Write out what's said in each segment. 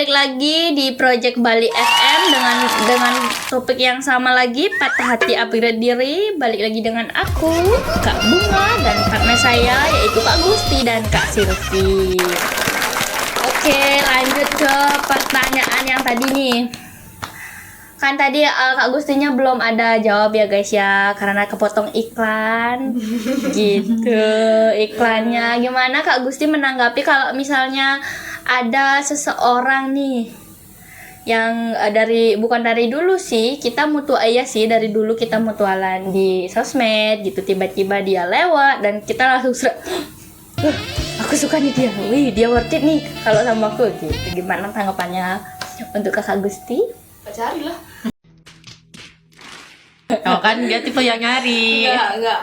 balik lagi di Project Bali FM dengan topik yang sama lagi, patah hati upgrade diri. Balik lagi dengan aku, Kak Bunga, dan partner saya yaitu Kak Gusti dan Kak Silvi. Oke, lanjut ke pertanyaan yang tadi nih. Kan tadi Kak Gustinya belum ada jawab ya guys ya, karena kepotong iklan gitu. Iklannya gimana Kak Gusti menanggapi kalau misalnya ada seseorang nih yang bukan dari dulu sih, kita dari dulu kita mutualan di sosmed gitu, tiba-tiba dia lewat dan kita langsung aku suka nih dia, wih dia worth it nih kalau sama aku gitu. Gimana tanggapannya untuk Kakak Gusti? Cari lah. Oh kan dia tipe yang nyari. Enggak.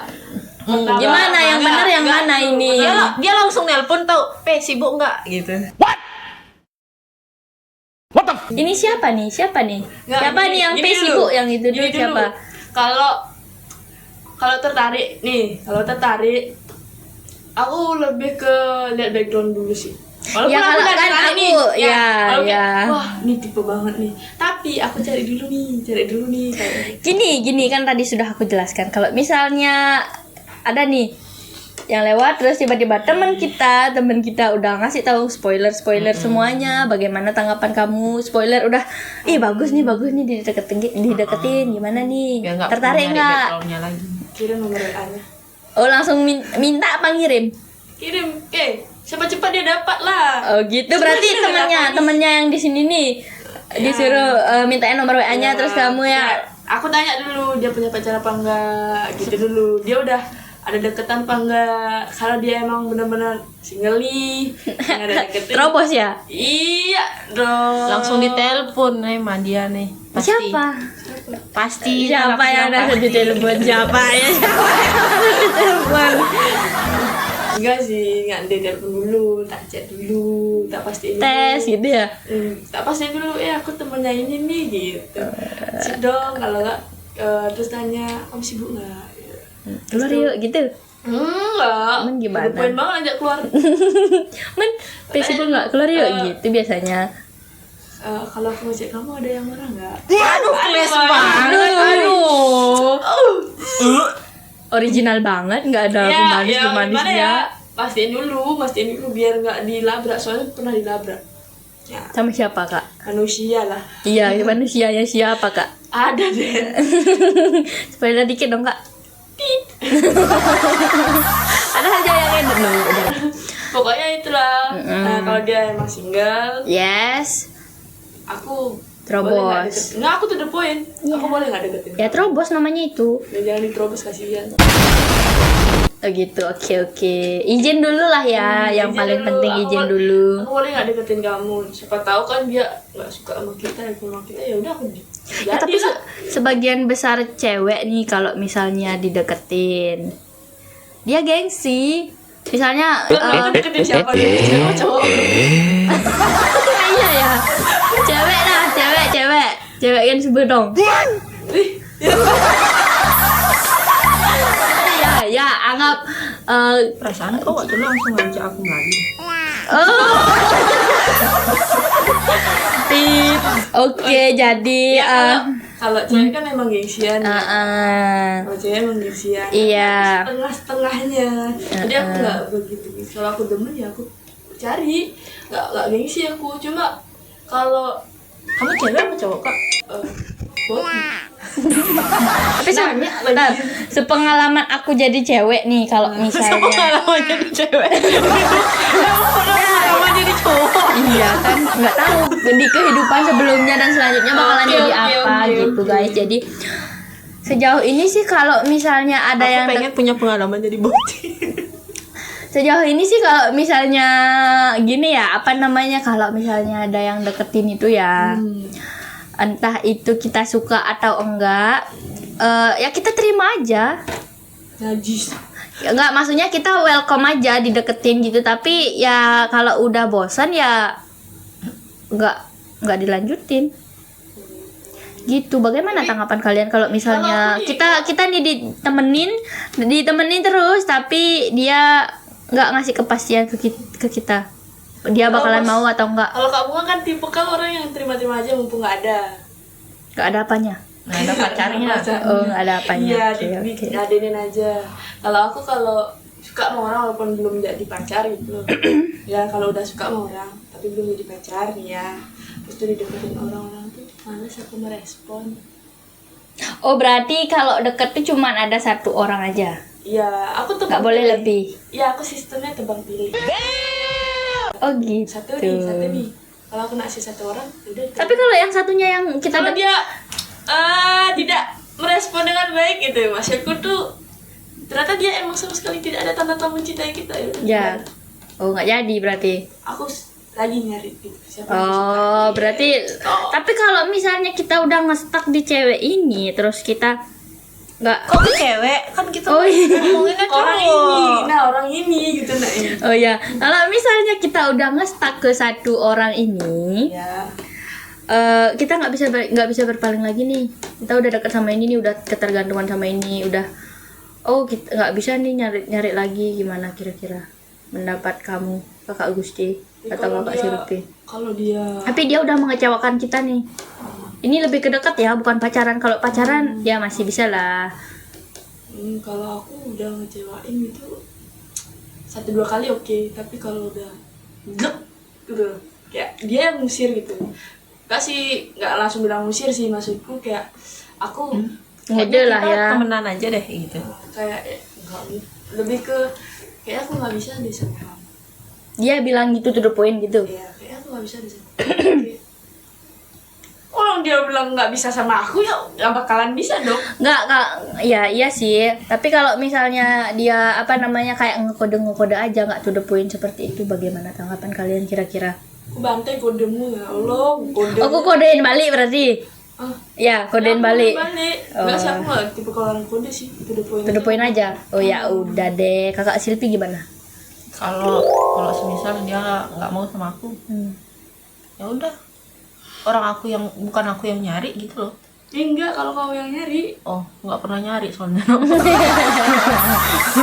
Gimana yang benar yang mana ini? Dia langsung nelpon tau, sibuk enggak gitu. Ini siapa nih? Siapa nih yang sibuk yang itu dulu siapa? Kalau tertarik, aku lebih ke lihat background dulu sih. Walaupun Ya kalau kan aku wah ini tipe banget nih, tapi aku cari dulu nih kayak gini kan tadi sudah aku jelaskan, kalau misalnya ada nih yang lewat terus tiba-tiba teman kita udah ngasih tahu spoiler semuanya, bagaimana tanggapan kamu, spoiler udah bagus nih dideketin gimana nih, tertarik nggak? kirim nomor WA-nya. Oh langsung minta apa ngirim? Kirim, cepat-cepat dia dapat lah. Oh gitu, berarti temannya yang di sini nih disuruh mintain nomor WA-nya, terus kamu ya. Aku tanya dulu dia punya pacar apa enggak gitu dulu. Dia udah ada deketan apa enggak. Kalau dia emang benar-benar single nih, nggak ada deketin. Terobos ya? Iya dong. Langsung ditelepon sama dia nih. Pasti siapa yang ada di telepon? Siapa yang ditelepon? Enggak sih, nggak dia telepon dulu, tak chat dulu, tak pastiin tes dulu. gitu ya. Tak pastiin dulu, aku temennya ini nih gitu. Sip dong, kalau nggak terus tanya, kamu sibuk nggak? Keluar yuk gitu. Enggak. Men gimana? Poin banget ajak keluar. Sibuk nggak? Keluar yuk gitu biasanya. Kalau aku ngecek kamu ada yang marah nggak? Aduh, kles banget. Aduh. Original banget, nggak ada manis-manisnya. Ya? Pastiin dulu biar nggak dilabrak, soalnya pernah dilabrak. Ya. Sama siapa kak? Manusia lah. Iya, manusianya siapa kak? Ada deh. Spoiler dikit dong kak. Ada aja yang enak dong. Pokoknya itulah. Kalau dia emang single, yes, aku terobos. Nggak, aku to the point. Aku boleh nggak deketin? Ya terobos namanya itu. Ya, jangan diterobos, kasihan. Oh gitu, oke. Izin dulu lah ya, yang Izin paling dulu. penting izin dulu. Aku boleh nggak deketin kamu? Siapa tahu kan dia nggak suka sama kita, ya udah aku Tapi sebagian besar cewek nih kalau misalnya dideketin, dia gengsi. Misalnya deketin siapa nih? Cowok. iya ya. Cewek kan sebut dong. Ya, anggap Perasaan kok waktu itu langsung ngajak aku lagi. Oke, jadi kalau cewek kan emang gengsian. Kalau cewek emang gengsian. Iya. Setengah-setengahnya. Jadi aku nggak begitu. Kalau aku demen ya aku cari. Nggak gengsi aku. Cuma kalau Kamu cewek apa cowok kak? tapi sepengalaman aku jadi cewek nih, kalau misalnya Pengalaman jadi cewek. Pengalaman jadi cowok. iya kan nggak tahu di kehidupan sebelumnya dan selanjutnya bakalan jadi apa gitu guys. Jadi sejauh ini sih kalau misalnya ada yang pengen punya pengalaman jadi bocil. sejauh ini sih kalau misalnya gini ya, kalau misalnya ada yang deketin itu ya, entah itu kita suka atau enggak, ya kita terima aja. najis. Enggak, maksudnya kita welcome aja dideketin gitu, tapi ya kalau udah bosan ya enggak dilanjutin. Gitu. Bagaimana tanggapan kalian kalau misalnya kita nih ditemenin terus tapi dia nggak ngasih kepastian ke kita? dia bakalan mau atau enggak. Kalau Kak Bunga kan tipe kan orang yang terima-terima aja mumpung nggak ada. Enggak ada apanya. Nggak ada pacarnya. Oh, enggak ada apanya. Iya, Oke. diladenin aja. Kalau aku kalau suka sama orang walaupun belum jadi pacar gitu loh. Ya kalau udah suka sama orang tapi belum jadi pacar ya. Terus tuh dideketin orang-orang tuh males aku merespon. Oh, berarti kalau deket tuh cuman ada satu orang aja. Iya, aku tuh Nggak boleh lebih. Iya, aku sistemnya tebang pilih. Oh gitu. Satu nih. Kalau aku ngasih satu orang, udah. Tapi kalau yang satunya yang kita kalau dia tidak merespon dengan baik gitu, maksudku tuh ternyata dia emang sama sekali tidak ada tanda-tanda mencintai kita ya. ya. Oh, nggak jadi berarti. Aku lagi nyari gitu siapa yang suka Oh, dia. berarti tapi kalau misalnya kita udah nge-stuck di cewek ini terus kita nggak Kok ke cewek? Kan kita Oh, iya. ngomonginnya orang ini, orang ini gitu nah ini. Oh ya, kalau misalnya kita udah nge-stuck ke satu orang ini, Ya. kita nggak bisa berpaling lagi nih. Kita udah deket sama ini nih, udah ketergantungan sama ini, udah kita nggak bisa nih nyari lagi. Gimana kira-kira pendapat kamu, Kakak Gusti atau Kakak Silvi? Kalau dia Tapi dia udah mengecewakan kita nih. Ini lebih ke dekat ya, bukan pacaran. Kalau pacaran ya masih bisa lah. kalau aku udah ngecewain gitu 1-2 kali oke, tapi kalau udah glek gitu kayak dia yang ngusir gitu. Nggak langsung bilang ngusir sih, maksudku kayak aku Ngode lah kita ya. temenan aja deh gitu. kayak enggak lebih ke kayak aku nggak bisa deh sama kamu. Dia bilang gitu to the point gitu. Iya, kayak aku nggak bisa deh sama kamu. Orang dia bilang nggak bisa sama aku ya nggak bakalan bisa dong. Nggak, ya iya sih. Tapi kalau misalnya dia kayak ngekode aja, nggak to the point seperti itu, bagaimana tanggapan kalian kira-kira? Aku bantai kodemu ya Allah, kode. Aku kodein balik berarti. Ah, Ya, kodein balik. Nggak sih, aku nggak tipe kalau orang kode sih, to the point. To the point aja. Oh ya udah deh. Kakak Silvi gimana? Kalau semisal dia nggak mau sama aku, ya udah. Bukan aku yang nyari gitu loh. Enggak, kalau kamu yang nyari. Oh, nggak pernah nyari soalnya.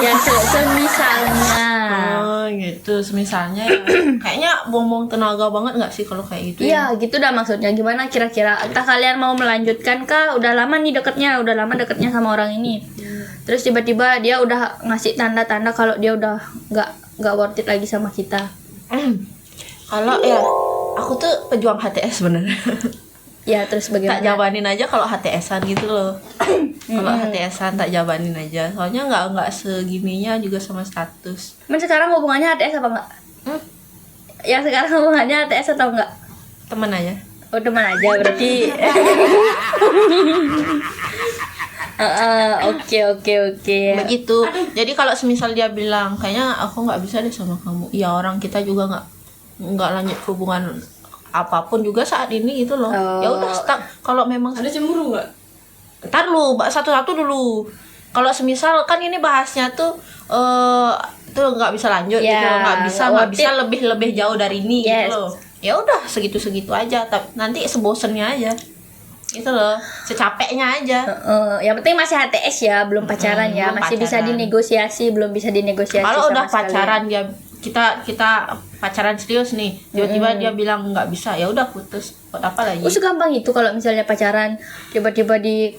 Ya semisalnya. Oh gitu, semisalnya ya, kayaknya buang-buang tenaga banget nggak sih kalau kayak gitu? Iya, gitu dah maksudnya. Gimana kira-kira? Entah kalian mau melanjutkan kah? Udah lama nih udah lama deketnya sama orang ini. Terus tiba-tiba dia udah ngasih tanda-tanda kalau dia udah nggak worth it lagi sama kita. Kalau ya, aku tuh pejuang HTS sebenarnya. Ya, terus Tak bagaimana? jabanin aja kalau HTS-an gitu loh. Kalau HTS-an tak jabanin aja. Soalnya nggak segininya juga sama status. Sekarang hubungannya HTS apa enggak? Yang sekarang hubungannya HTS atau enggak? Temen aja. Oh, teman aja berarti. Oke. Begitu. Jadi kalau semisal dia bilang kayaknya aku nggak bisa deh sama kamu. Ya orang kita juga nggak lanjut hubungan apapun juga saat ini gitu loh. Oh. Ya udah stuck. Kalau memang Ada cemburu nggak? ntar lu satu-satu dulu. Kalau semisal kan ini bahasnya tuh tuh nggak bisa lanjut Ya, gitu loh. nggak worth bisa lebih jauh dari ini Yes. gitu loh. Ya udah segitu aja, tapi nanti sebosennya aja gitu loh, secapeknya aja. Yang penting masih HTS ya, belum pacaran ya, belum masih bisa pacaran. dinegosiasi, belum bisa dinegosiasi. Kalau sama udah sekali. pacaran dia kita pacaran serius nih, tiba-tiba dia bilang nggak bisa, ya udah putus. Buat apa lagi? Oh, segampang itu kalau misalnya pacaran tiba-tiba di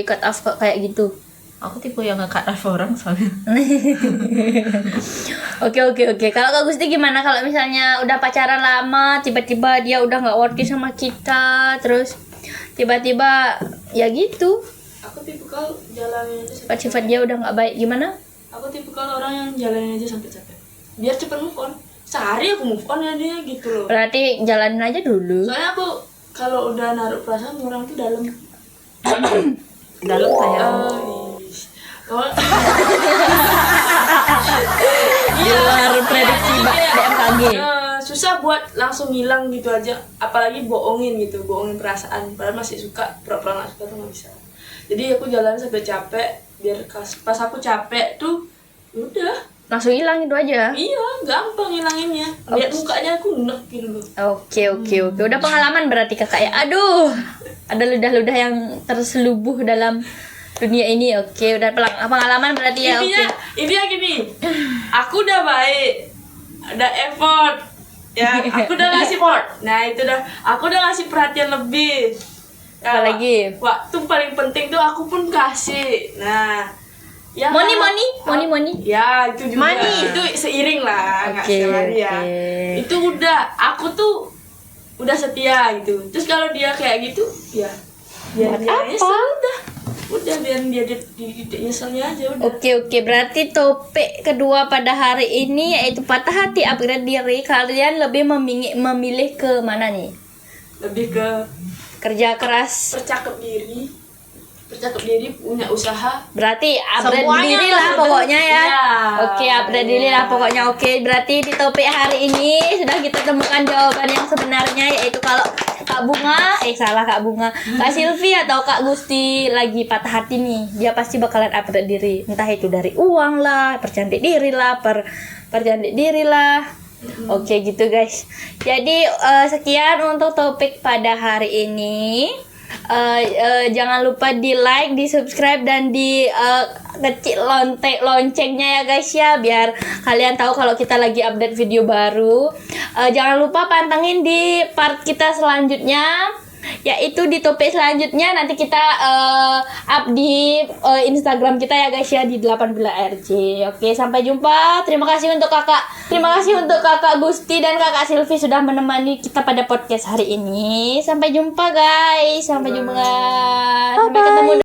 cut off kayak gitu. Aku tipe yang nge-cut off orang soalnya. Oke. Kalau Kak Gusti gimana kalau misalnya udah pacaran lama, tiba-tiba dia udah nggak worth it sama kita, terus tiba-tiba ya gitu, Aku tipe kalau jalanin aja sampai sifat dia udah nggak baik gimana? Aku tipe kalau orang yang jalanin aja sampai capek. Biar cepet move on. Sehari aku move on ya dia gitu loh. Berarti jalanin aja dulu. Soalnya aku kalau udah naruh perasaan orang tuh dalam. Dalam kayak Kalau Di luar prediksi BMKG. susah buat langsung hilang gitu aja, apalagi bohongin perasaan padahal masih suka, pura-pura nggak suka tuh nggak bisa. Jadi aku jalan sampai capek, biar pas aku capek tuh udah Langsung hilang itu aja. iya gampang hilanginnya, lihat mukanya aku nek gitu loh. Oke. Udah pengalaman berarti kakak ya. Aduh, ada ludah-ludah yang terselubuh dalam dunia ini. Oke, udah pengalaman berarti ya. Oke. Intinya gini, aku udah baik, ada effort. Ya, aku udah ngasih nah itu dah, aku udah ngasih perhatian lebih. Ya, Apalagi? waktu paling penting tuh aku pun kasih. Nah, ya Money. ya itu juga. Money. Itu seiring lah, nggak Oke, setiap hari ya. oke. Itu udah, aku tuh udah setia gitu. Terus kalau dia kayak gitu, ya biar Buat dia apa? nyesel udah biar dia nyeselnya aja udah. Oke, berarti topik kedua pada hari ini yaitu patah hati upgrade diri. Kalian lebih memilih ke mana nih? Lebih ke Kerja keras. percakap diri, punya usaha. Berarti upgrade Semuanya diri lah sudah. pokoknya ya. Iya. Oke, upgrade diri lah pokoknya. Oke, berarti di topik hari ini sudah kita temukan jawaban yang sebenarnya, yaitu kalau Kak Bunga, Kak Silvi atau Kak Gusti lagi patah hati nih, dia pasti bakalan upgrade diri. Entah itu dari uang lah, percantik diri lah, percantik diri lah. Oke gitu guys. Jadi sekian untuk topik pada hari ini. Jangan lupa di like, di subscribe, dan di kecil loncengnya ya guys ya, biar kalian tahu kalau kita lagi update video baru. Jangan lupa pantengin di part kita selanjutnya, yaitu di topik selanjutnya nanti kita up di Instagram kita ya guys ya, di 18RJ. Oke, sampai jumpa. Terima kasih untuk kakak Gusti dan kakak Silvi sudah menemani kita pada podcast hari ini. Sampai jumpa guys. Sampai ketemu.